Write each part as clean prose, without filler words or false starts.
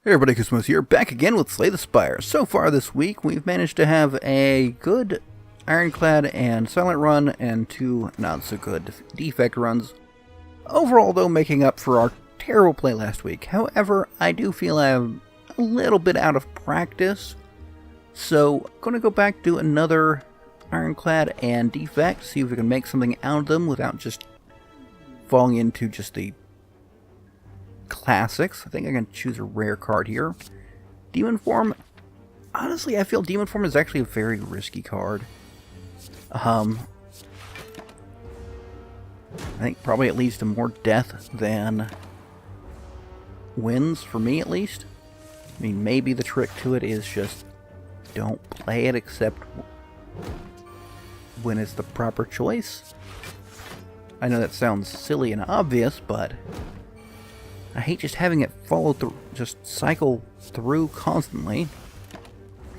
Hey everybody, Koosemose here, back again with Slay the Spire. So far this week, we've managed to have a good Ironclad and Silent run, and two not-so-good Defect runs. Overall, though, making up for our terrible play last week. However, I do feel I'm a little bit out of practice, so I'm going to go back to another Ironclad and Defect, see if we can make something out of them without just falling into just the classics. I think I'm going to choose a rare card here. Demon Form. Honestly, I feel Demon Form is actually a very risky card. I think probably it leads to more death than wins, for me at least. I mean, maybe the trick to it is just don't play it except when it's the proper choice. I know that sounds silly and obvious, but I hate just having it follow through, just cycle through constantly.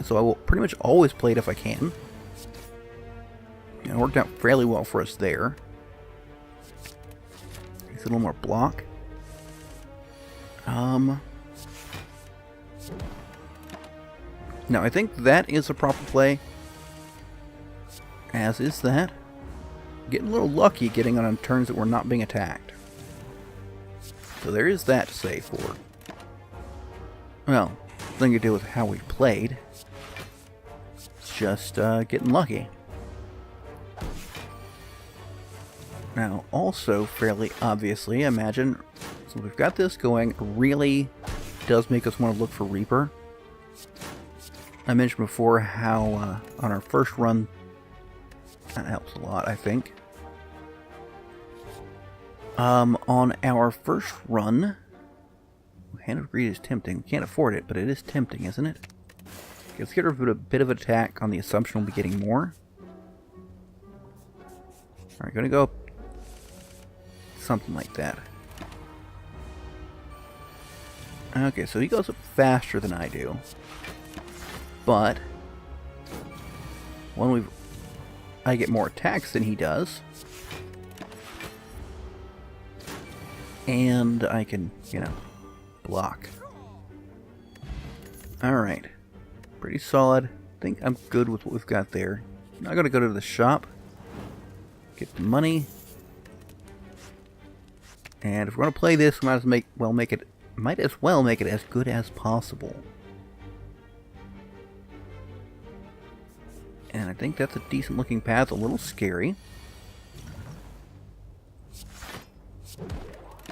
So I will pretty much always play it if I can. It worked out fairly well for us there. It's a little more block. Now I think that is a proper play. As is that. Getting a little lucky getting on turns that we're not being attacked. So there is that to say for, well, nothing to do with how we played. It's just getting lucky. Now, also fairly obviously, I imagine, so we've got this going, really does make us want to look for Reaper. I mentioned before how on our first run, that helps a lot, I think. On our first run, Hand of Greed is tempting. We can't afford it, but it is tempting, isn't it? Okay, let's get rid of a bit of attack on the assumption we'll be getting more. Alright, gonna go something like that. Okay, so he goes up faster than I do. But when I get more attacks than he does. And I can, block. Alright. Pretty solid. I think I'm good with what we've got there. Now I'm going to go to the shop. Get the money. And if we're going to play this, we might as well make it as good as possible. And I think that's a decent looking path. A little scary.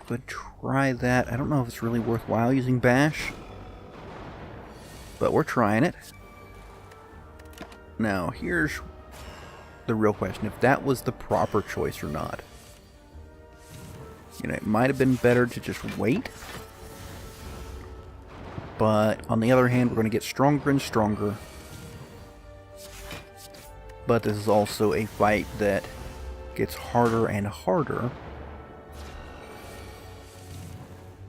Could try that. I don't know if it's really worthwhile using Bash, but we're trying it. Now, here's the real question. If that was the proper choice or not. It might have been better to just wait. But, on the other hand, we're going to get stronger and stronger. But this is also a fight that gets harder and harder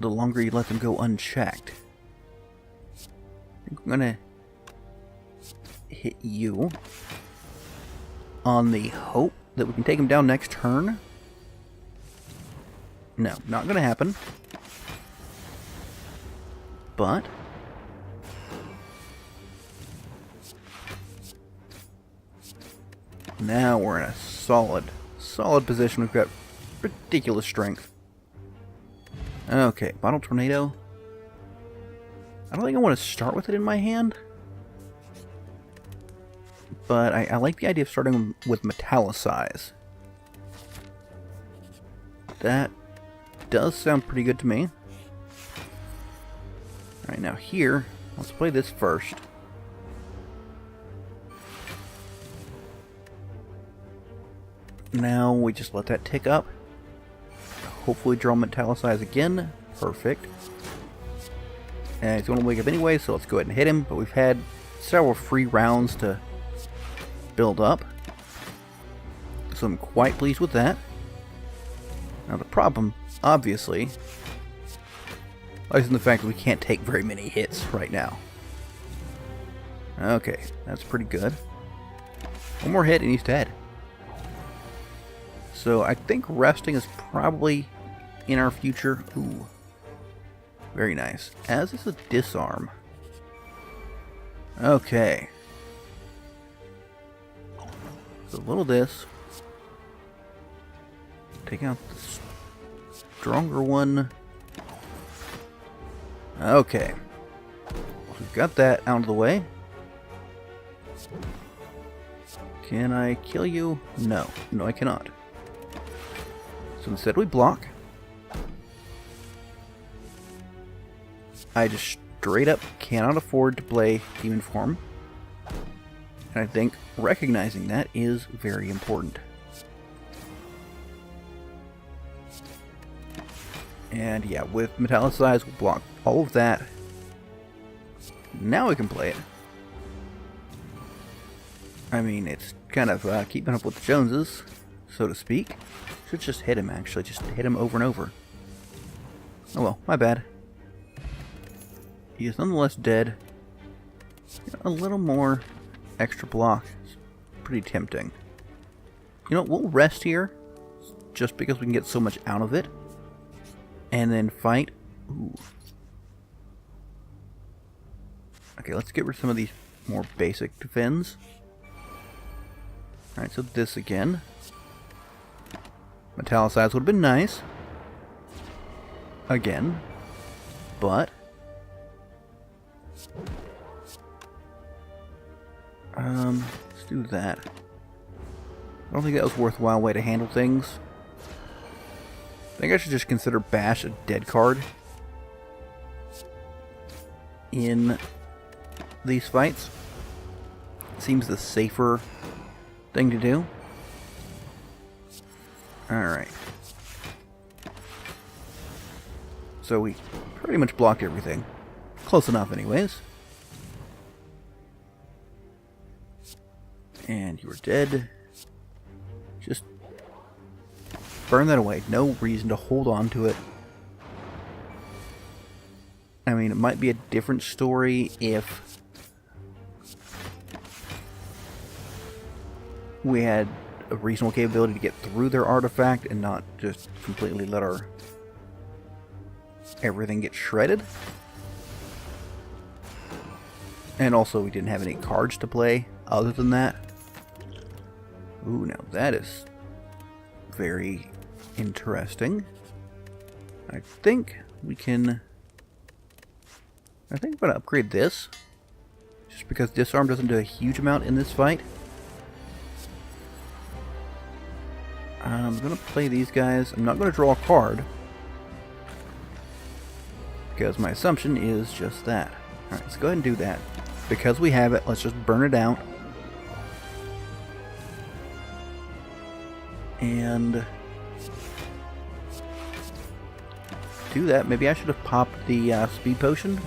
the longer you let them go unchecked. I think I'm gonna hit you on the hope that we can take him down next turn. No, not gonna happen. But now we're in a solid position. We've got ridiculous strength. Okay, Bottle Tornado. I don't think I want to start with it in my hand. But I like the idea of starting with Metallicize. That does sound pretty good to me. Alright, now here, let's play this first. Now we just let that tick up. Hopefully draw Metallicize again. Perfect. And he's going to wake up anyway, so let's go ahead and hit him. But we've had several free rounds to build up. So I'm quite pleased with that. Now the problem, obviously, lies in the fact that we can't take very many hits right now. Okay, that's pretty good. One more hit and he's dead. So I think resting is probably in our future. Ooh. Very nice. As is a disarm. Okay. So a little this. Take out the stronger one. Okay. We've got that out of the way. Can I kill you? No. No, I cannot. So instead we block. I just straight up cannot afford to play Demon Form. And I think recognizing that is very important. And yeah, with Metallicize, we'll block all of that. Now we can play it. I mean, it's kind of keeping up with the Joneses, so to speak. Should just hit him, actually. Just hit him over and over. Oh well, my bad. He is nonetheless dead. A little more extra block is pretty tempting. You know, we'll rest here, just because we can get so much out of it. And then fight. Ooh. Okay, let's get rid of some of these more basic defends. Alright, so this again. Metallicize would have been nice. Again. But let's do that. I don't think that was a worthwhile way to handle things. I think I should just consider Bash a dead card in these fights. Seems the safer thing to do. Alright. So we pretty much blocked everything. Close enough anyways. And you were dead. Just burn that away. No reason to hold on to it. I mean, it might be a different story if we had a reasonable capability to get through their artifact and not just completely let our everything get shredded. And also we didn't have any cards to play other than that. Ooh, now that is very interesting. I think we can... I think I'm going to upgrade this. Just because disarm doesn't do a huge amount in this fight. I'm going to play these guys. I'm not going to draw a card. Because my assumption is just that. Alright, let's go ahead and do that. Because we have it, let's just burn it out. And do that. Maybe I should have popped the speed potion.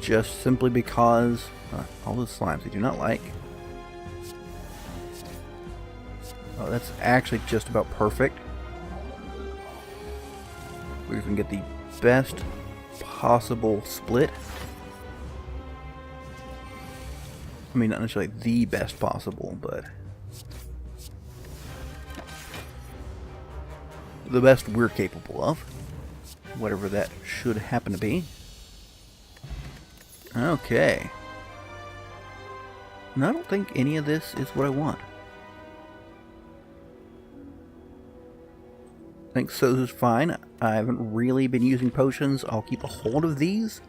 Just simply because all those slimes I do not like. Oh, that's actually just about perfect. We can get the best possible split. I mean, not necessarily the best possible, but the best we're capable of. Whatever that should happen to be. Okay. And I don't think any of this is what I want. I think So's is fine. I haven't really been using potions. I'll keep a hold of these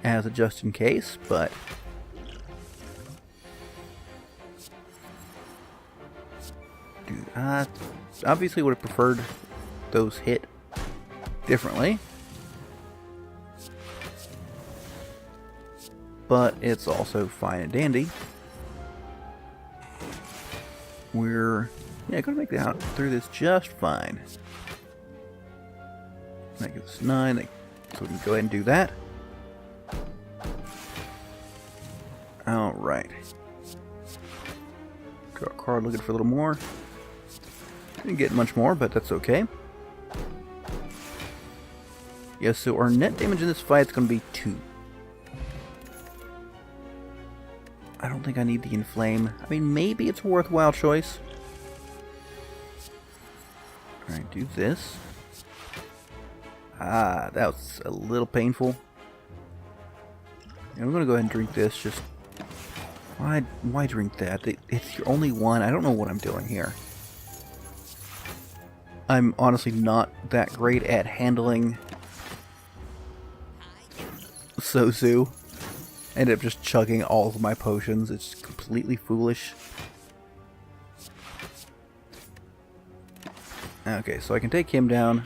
as a just in case, but dude, obviously would have preferred those hit differently. But it's also fine and dandy. We're going to make it out through this just fine. That gives us 9, so we can go ahead and do that. Alright. Draw a card looking for a little more. Didn't get much more, but that's okay. Yes, so our net damage in this fight is going to be 2. I don't think I need the Inflame. I mean, maybe it's a worthwhile choice. Alright, do this. Ah, that was a little painful. And I'm gonna go ahead and drink this. Just why drink that? It's your only one. I don't know what I'm doing here. I'm honestly not that great at handling Sozu. I ended up just chugging all of my potions. It's completely foolish. Okay, so I can take him down.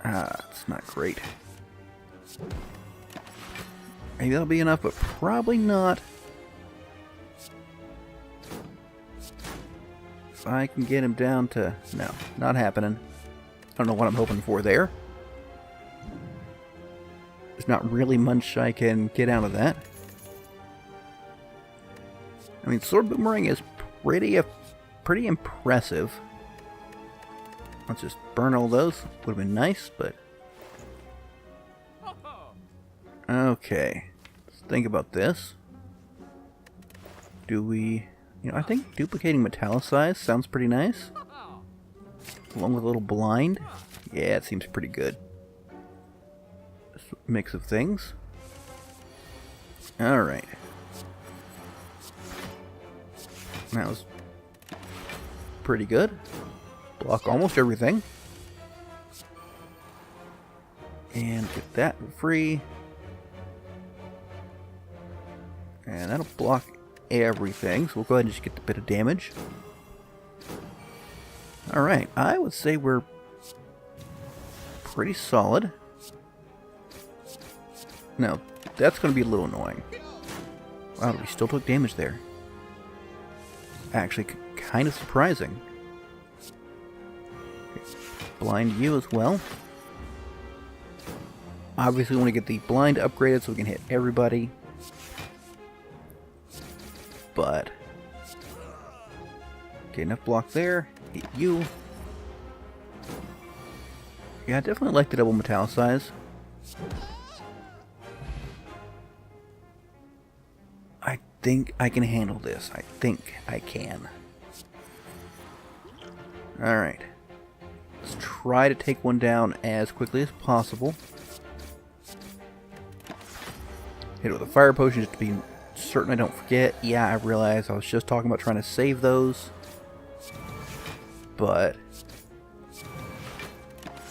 Ah, it's not great. Maybe that'll be enough, but probably not. If I can get him down to... No, not happening. I don't know what I'm hoping for there. There's not really much I can get out of that. I mean, Sword Boomerang is pretty impressive. Let's just burn all those. Would have been nice, but... Okay. Let's think about this. Do we... You know, I think duplicating Metallicize sounds pretty nice. Along with a little blind. Yeah, it seems pretty good. Just a mix of things. Alright. That was pretty good. Block almost everything. And get that free. And that'll block everything. So we'll go ahead and just get a bit of damage. Alright, I would say we're pretty solid. Now, that's going to be a little annoying. Wow, we still took damage there. Actually, kind of surprising. Blind you as well. Obviously, we want to get the blind upgraded so we can hit everybody. But... Okay, enough block there. Hit you. Yeah, I definitely like the double Metallicize. I think I can handle this. I think I can. Alright. Let's try to take one down as quickly as possible. Hit it with a fire potion just to be certain I don't forget. Yeah, I realize I was just talking about trying to save those. But...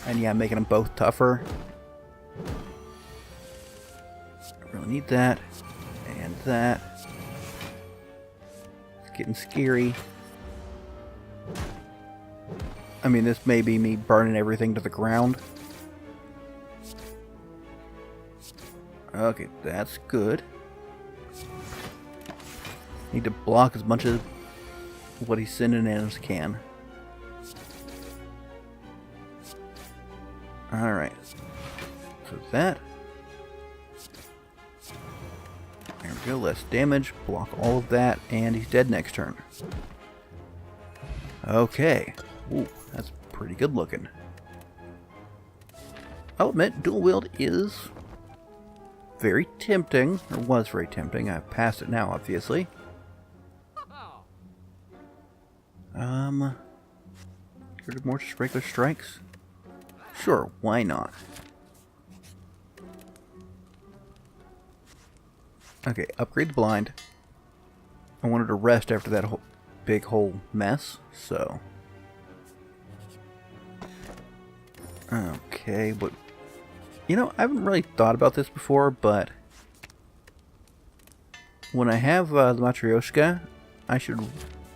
And yeah, making them both tougher. I really need that. And that. It's getting scary. I mean, this may be me burning everything to the ground. Okay, that's good. Need to block as much of what he's sending in as can. Alright. So that. There we go, less damage. Block all of that, and he's dead next turn. Okay. Ooh, that's pretty good looking. I'll admit, dual wield is very tempting, or was very tempting. I've passed it now, obviously. Get rid of more just regular strikes? Sure, why not? Okay, upgrade the blind. I wanted to rest after that big whole mess, so... Okay, but... You know, I haven't really thought about this before, but... When I have the Matryoshka, I should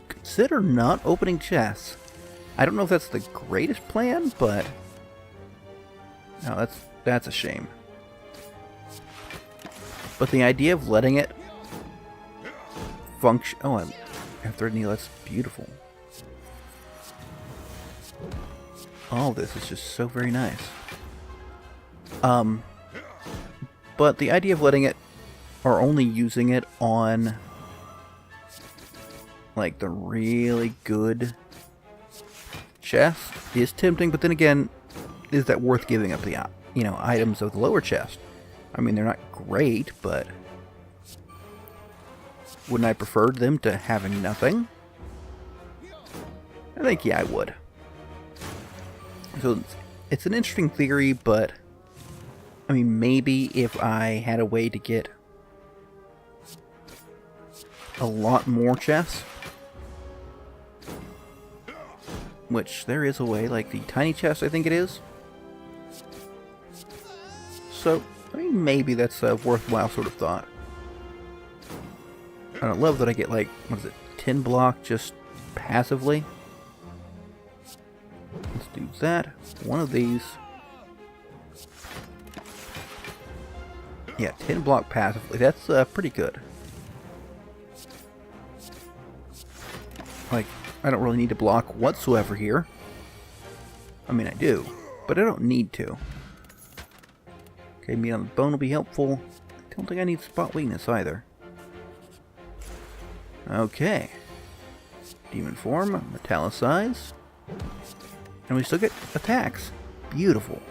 consider not opening chests. I don't know if that's the greatest plan, but... No, that's a shame. But the idea of letting it function... Oh, I have thread needle. That's beautiful. All this is just so very nice. But the idea of letting it, or only using it on, like, the really good chest is tempting, but then again, is that worth giving up the, you know, items of the lower chest? I mean, they're not great, but wouldn't I prefer them to having nothing? I think, yeah, I would. So it's an interesting theory, but I mean, maybe if I had a way to get a lot more chests, which there is a way, like the tiny chest, I think it is. So, I mean, maybe that's a worthwhile sort of thought. I don't love that I get, like, what is it, 10 block just passively. Let's do that. One of these. Yeah, 10 block passively. That's pretty good. Like, I don't really need to block whatsoever here. I mean, I do, but I don't need to. Okay, meat on the bone will be helpful. I don't think I need spot weakness either. Okay. Demon form, metallicize. And we still get attacks. Beautiful.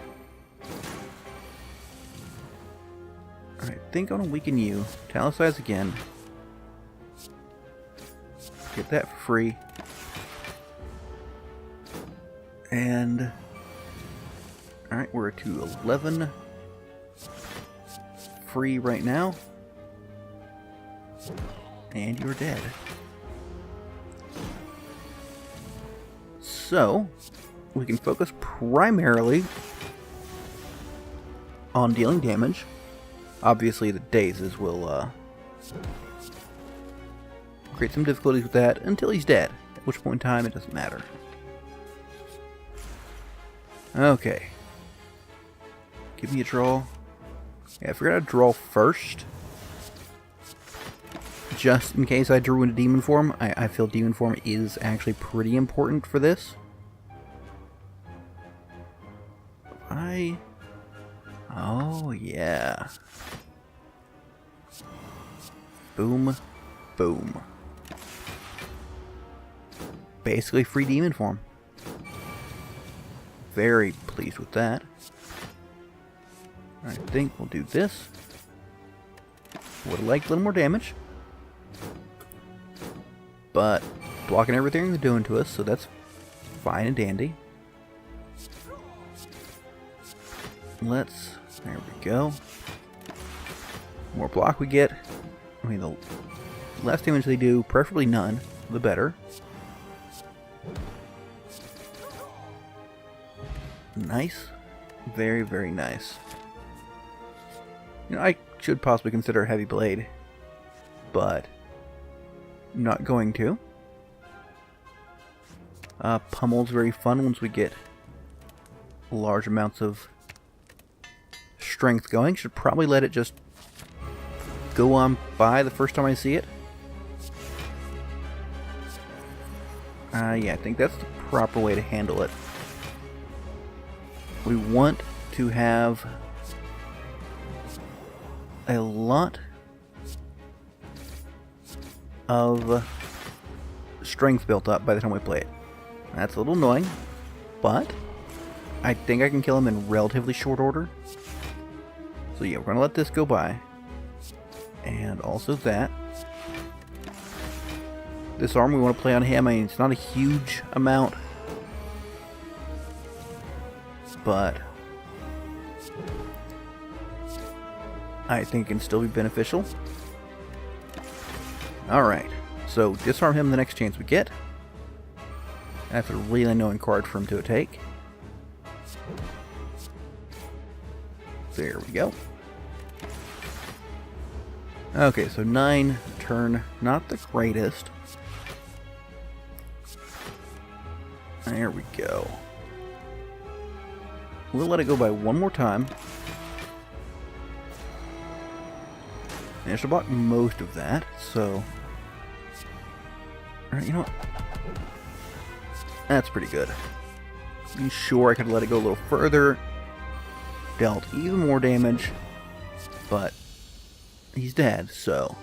Alright, I think I want to weaken you. Metallicize again. Get that for free. And alright, we're to 11 free right now. And you're dead. So, we can focus primarily on dealing damage. Obviously, the dazes will create some difficulties with that until he's dead, at which point in time it doesn't matter. Okay. Give me a draw. Yeah, I forgot to draw first. Just in case I drew into demon form. I feel demon form is actually pretty important for this. Oh, yeah. Boom. Boom. Basically free demon form. Very pleased with that. I think we'll do this. Would have liked a little more damage. But blocking everything they're doing to us, so that's fine and dandy. There we go. The more block we get, I mean, the less damage they do, preferably none, the better. Nice. Very, very nice. You know, I should possibly consider a heavy blade, but I'm not going to. Pummel's very fun once we get large amounts of strength going. Should probably let it just go on by the first time I see it. Yeah, I think that's the proper way to handle it. We want to have a lot of strength built up by the time we play it. That's a little annoying, but I think I can kill him in relatively short order. So yeah, we're going to let this go by. And also that. This arm we want to play on him. I mean, it's not a huge amount, but I think it can still be beneficial. Alright, so disarm him the next chance we get. That's a really annoying card for him to take. There we go. Okay, so 9 turn, not the greatest. There we go. We'll let it go by one more time. And I should block most of that, so... Alright, you know what? That's pretty good. I'm sure I could let it go a little further. Dealt even more damage. But he's dead, so...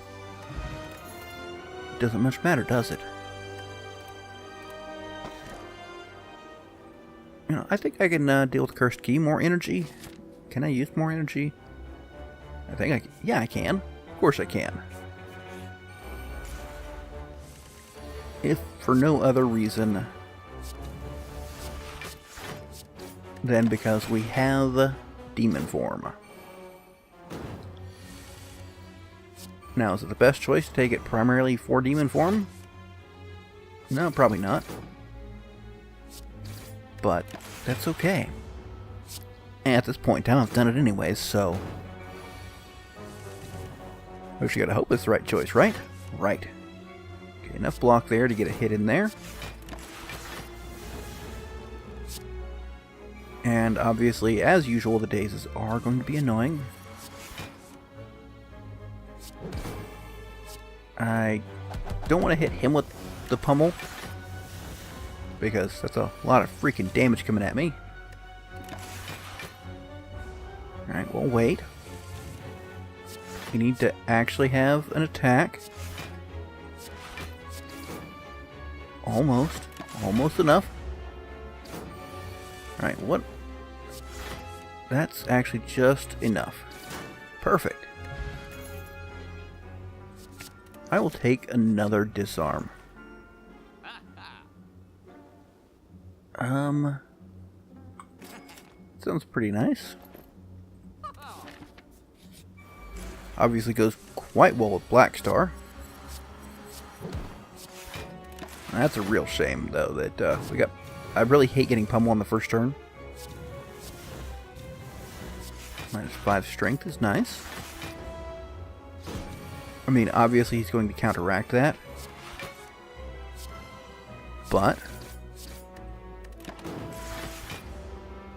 It doesn't much matter, does it? You know, I think I can deal with Cursed Key. More energy. Can I use more energy? I think I can. Yeah, I can. Of course I can. If for no other reason than because we have demon form. Now, is it the best choice to take it primarily for demon form? No, probably not. But that's okay. And at this point in time, I've done it anyways, so... I just gotta hope it's the right choice, right? Right. Okay, enough block there to get a hit in there. And obviously, as usual, the dazes are going to be annoying. I don't want to hit him with the pummel, because that's a lot of freaking damage coming at me. Alright, we'll wait. We need to actually have an attack. Almost. Almost enough. Alright, what? That's actually just enough. Perfect. I will take another disarm. Sounds pretty nice. Obviously goes quite well with Black Star. That's a real shame, though, that we got... I really hate getting pummel on the first turn. -5 strength is nice. I mean, obviously he's going to counteract that. But...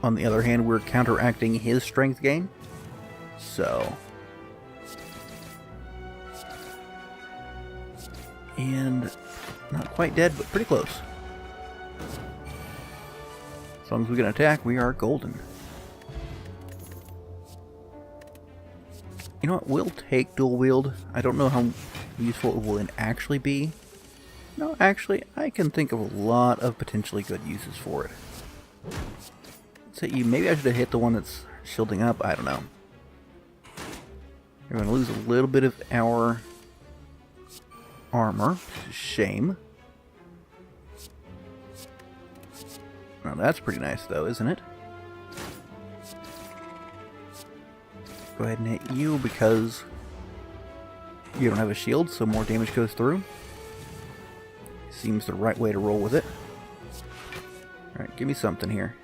on the other hand, we're counteracting his strength gain. So... and not quite dead, but pretty close. As long as we can attack, we are golden. You know what? We'll take dual wield. I don't know how useful it will actually be. No, actually, I can think of a lot of potentially good uses for it. So maybe I should have hit the one that's shielding up. I don't know. We're going to lose a little bit of our armor. Shame. Well, that's pretty nice, though, isn't it? Go ahead and hit you because you don't have a shield, so more damage goes through. Seems the right way to roll with it. Alright, give me something here.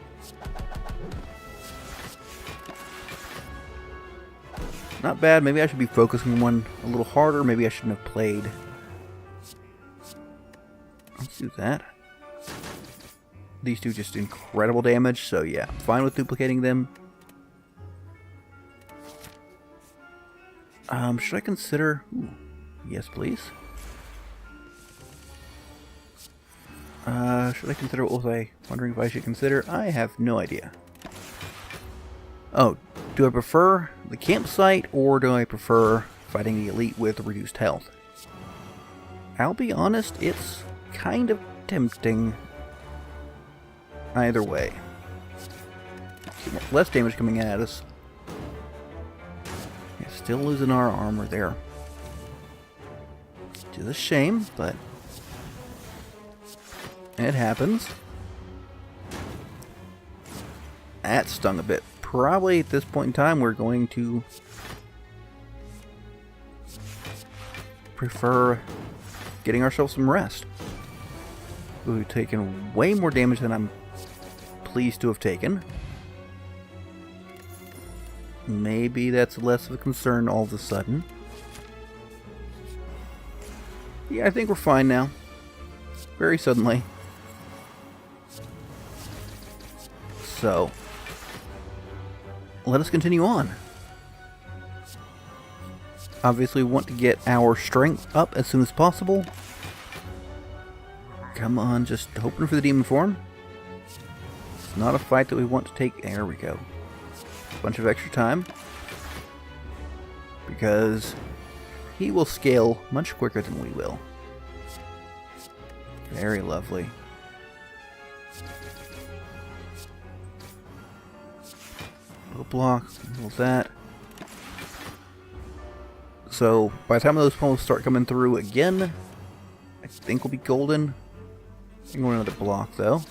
Not bad. Maybe I should be focusing one a little harder. Maybe I shouldn't have played. Let's do that. These do just incredible damage, so yeah, I'm fine with duplicating them. Should I consider... Ooh, yes, please. Should I consider... what was I wondering if I should consider? I have no idea. Oh, do I prefer the campsite, or do I prefer fighting the elite with reduced health? I'll be honest, it's kind of tempting either way. Less damage coming at us. Yeah, still losing our armor there. Which is a shame, but it happens. That stung a bit. Probably at this point in time we're going to prefer getting ourselves some rest. We've taken way more damage than I'm pleased to have taken. Maybe that's less of a concern all of a sudden. Yeah, I think we're fine now. Very suddenly. So, let us continue on. Obviously, we want to get our strength up as soon as possible. Come on, just hoping for the demon form. It's not a fight that we want to take. There we go. Bunch of extra time. Because he will scale much quicker than we will. Very lovely. Little block, little that. So, by the time those poems start coming through again, I think we'll be golden. I'm going another block, though.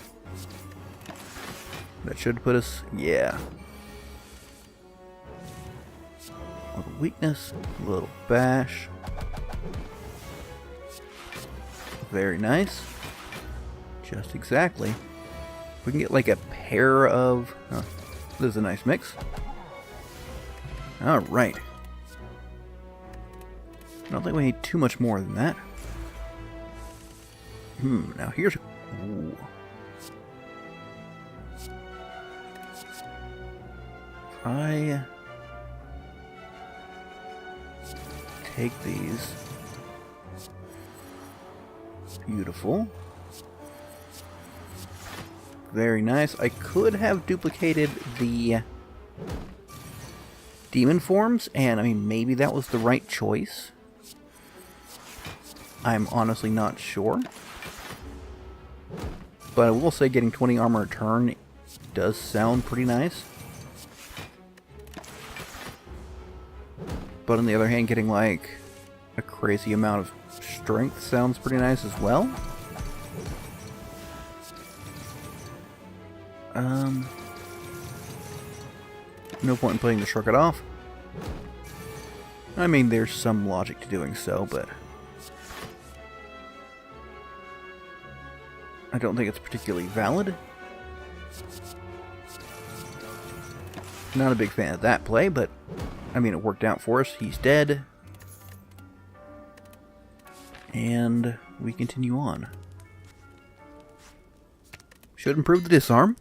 That should put us, yeah. A little weakness, a little bash. Very nice. Just exactly. We can get like a pair of... Oh, this is a nice mix. Alright. I don't think we need too much more than that. Now here's... Ooh. I take these. Beautiful. Very nice. I could have duplicated the demon forms, and I mean, maybe that was the right choice. I'm honestly not sure. But I will say getting 20 armor a turn does sound pretty nice. But on the other hand, getting like a crazy amount of strength sounds pretty nice as well. No point in playing the Shrug It Off. I mean, there's some logic to doing so, but I don't think it's particularly valid. Not a big fan of that play, but I mean, it worked out for us. He's dead. And we continue on. Should improve the disarm,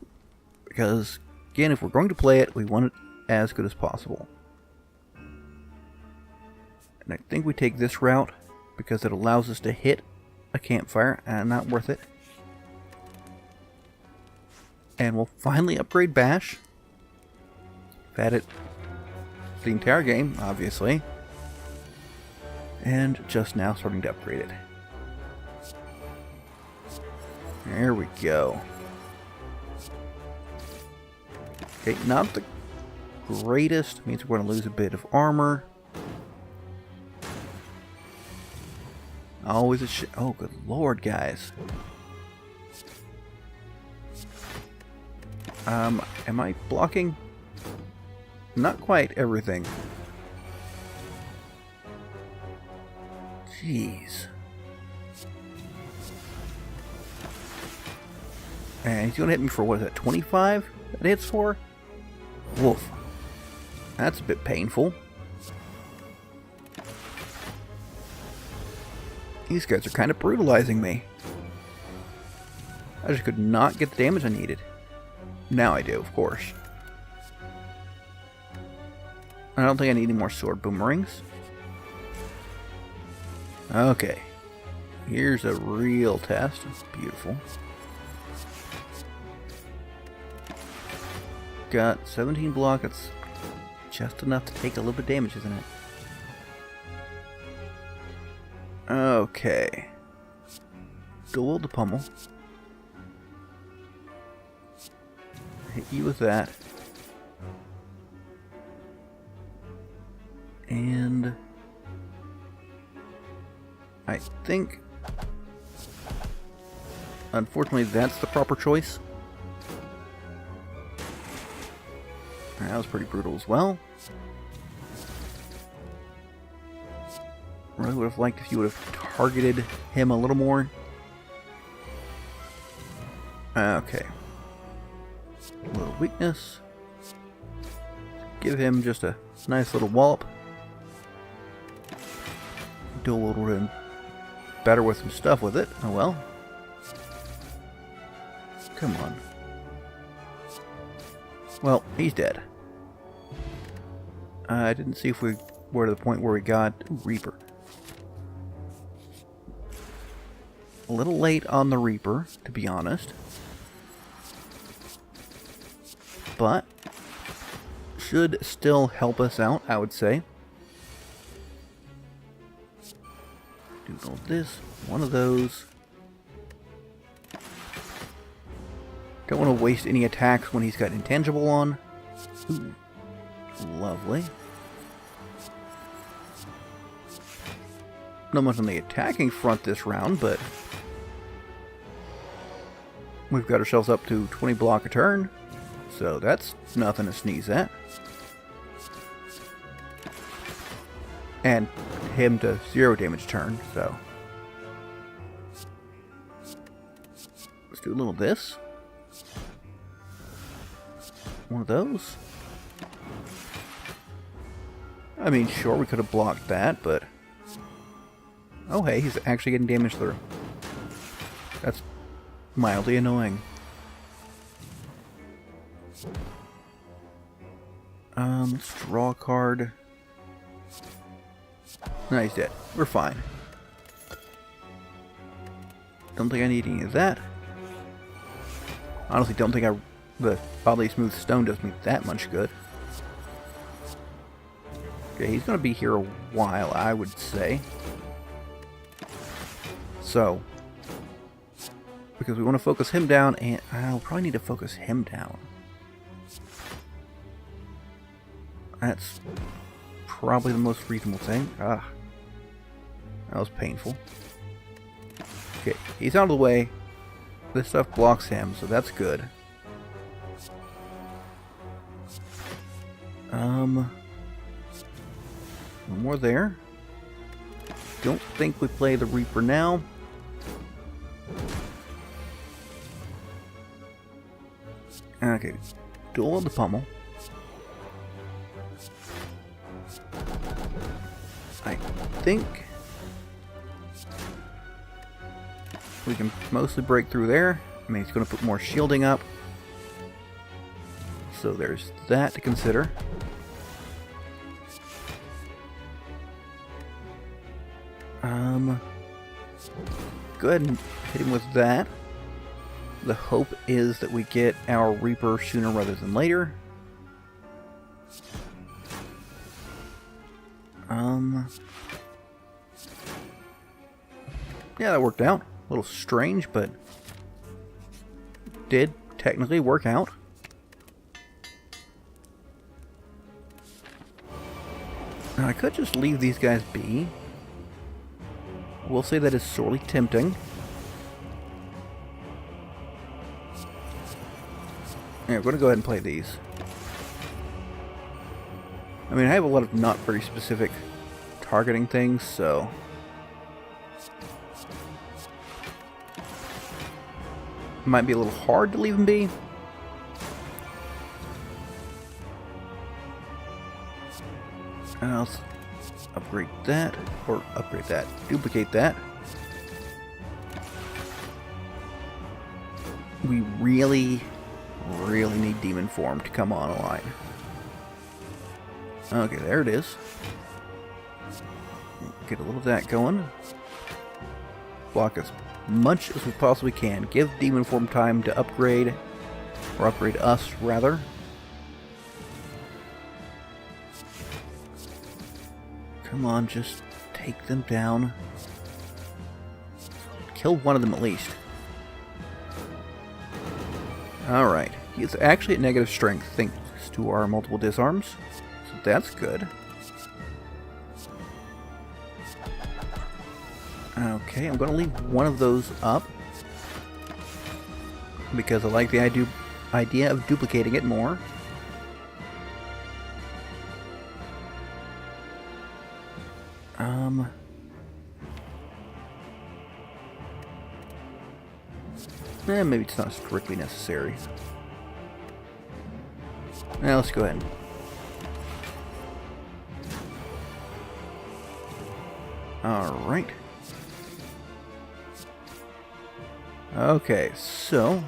because, again, if we're going to play it, we want it as good as possible. And I think we take this route, because it allows us to hit a campfire, and not worth it. And we'll finally upgrade Bash. We've had it the entire game, obviously. And just now starting to upgrade it. There we go. Okay, not the greatest. Means we're going to lose a bit of armor. Always a shit. Oh, good lord, guys. Am I blocking? Not quite everything. Jeez. And he's gonna hit me for, what is that, 25? That hits for? Woof. That's a bit painful. These guys are kind of brutalizing me. I just could not get the damage I needed. Now I do, of course. I don't think I need any more sword boomerangs. Okay. Here's a real test. It's beautiful. Got 17 block. It's just enough to take a little bit of damage, isn't it? Okay. Dual the pummel. Hit you with that. And I think, unfortunately, that's the proper choice. That was pretty brutal as well. Really would have liked if you would have targeted him a little more. Okay. A little weakness. Give him just a nice little wallop. Do a little bit better with some stuff with it. Oh well. Come on. Well, he's dead. I didn't see if we were to the point where we got Reaper. A little late on the Reaper, to be honest. But should still help us out, I would say. Do all this, one of those. Don't want to waste any attacks when he's got intangible on. Ooh, lovely. Not much on the attacking front this round, but we've got ourselves up to 20 block a turn. So that's nothing to sneeze at. And him to 0 damage turn, so. Let's do a little of this. One of those. I mean, sure, we could have blocked that, but... Oh, hey, he's actually getting damage through. That's mildly annoying. Let's draw a card. No, he's dead. We're fine. Don't think I need any of that. Honestly, don't think the oddly smooth stone does me that much good. Okay, he's gonna be here a while, I would say. So, because we want to focus him down, and I'll probably need to focus him down. That's probably the most reasonable thing. Ah, that was painful. Okay, he's out of the way. This stuff blocks him, so that's good. One more there. Don't think we play the Reaper now. Okay, duel of the Pummel. I think we can mostly break through there. I mean, he's going to put more shielding up. So there's that to consider. Go ahead and hit him with that. The hope is that we get our Reaper sooner rather than later. Yeah, that worked out. A little strange, but did technically work out. Now, I could just leave these guys be. We'll say that is sorely tempting. Yeah, we're going to go ahead and play these. I mean, I have a lot of not very specific targeting things, so... It might be a little hard to leave them be. I'll upgrade that, or upgrade that, duplicate that. We really need Demon Form to come online. Okay, there it is. Get a little of that going. Block as much as we possibly can. Give Demon Form time to upgrade, or upgrade us, rather. Come on, just take them down. Kill one of them at least. Alright. He's actually at negative strength thanks to our multiple disarms. So that's good. Okay, I'm going to leave one of those up. Because I like the idea of duplicating it more. Maybe it's not strictly necessary. Now let's go ahead. Alright. Okay, so...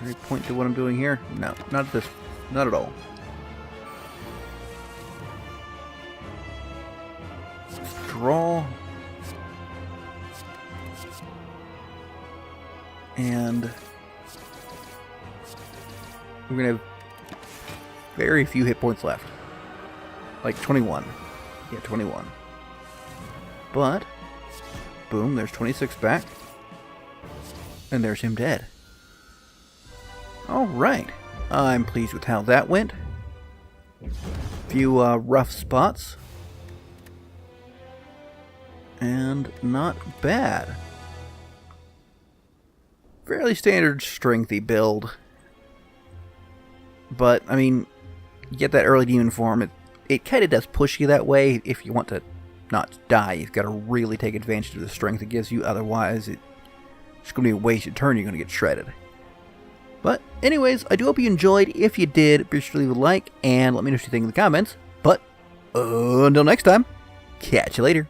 Any point to what I'm doing here? No, not this. Not at all. Let's draw. And we're going to have very few hit points left. Like 21. Yeah, 21. But, boom, there's 26 back. And there's him dead. Alright. I'm pleased with how that went. Few rough spots. And not bad. Fairly standard strengthy build. But, I mean, you get that early demon form. It kind of does push you that way if you want to not die. You've got to really take advantage of the strength it gives you. Otherwise, it's going to be a wasted turn. You're going to get shredded. But anyways, I do hope you enjoyed. If you did, be sure to leave a like and let me know what you think in the comments. But until next time, catch you later.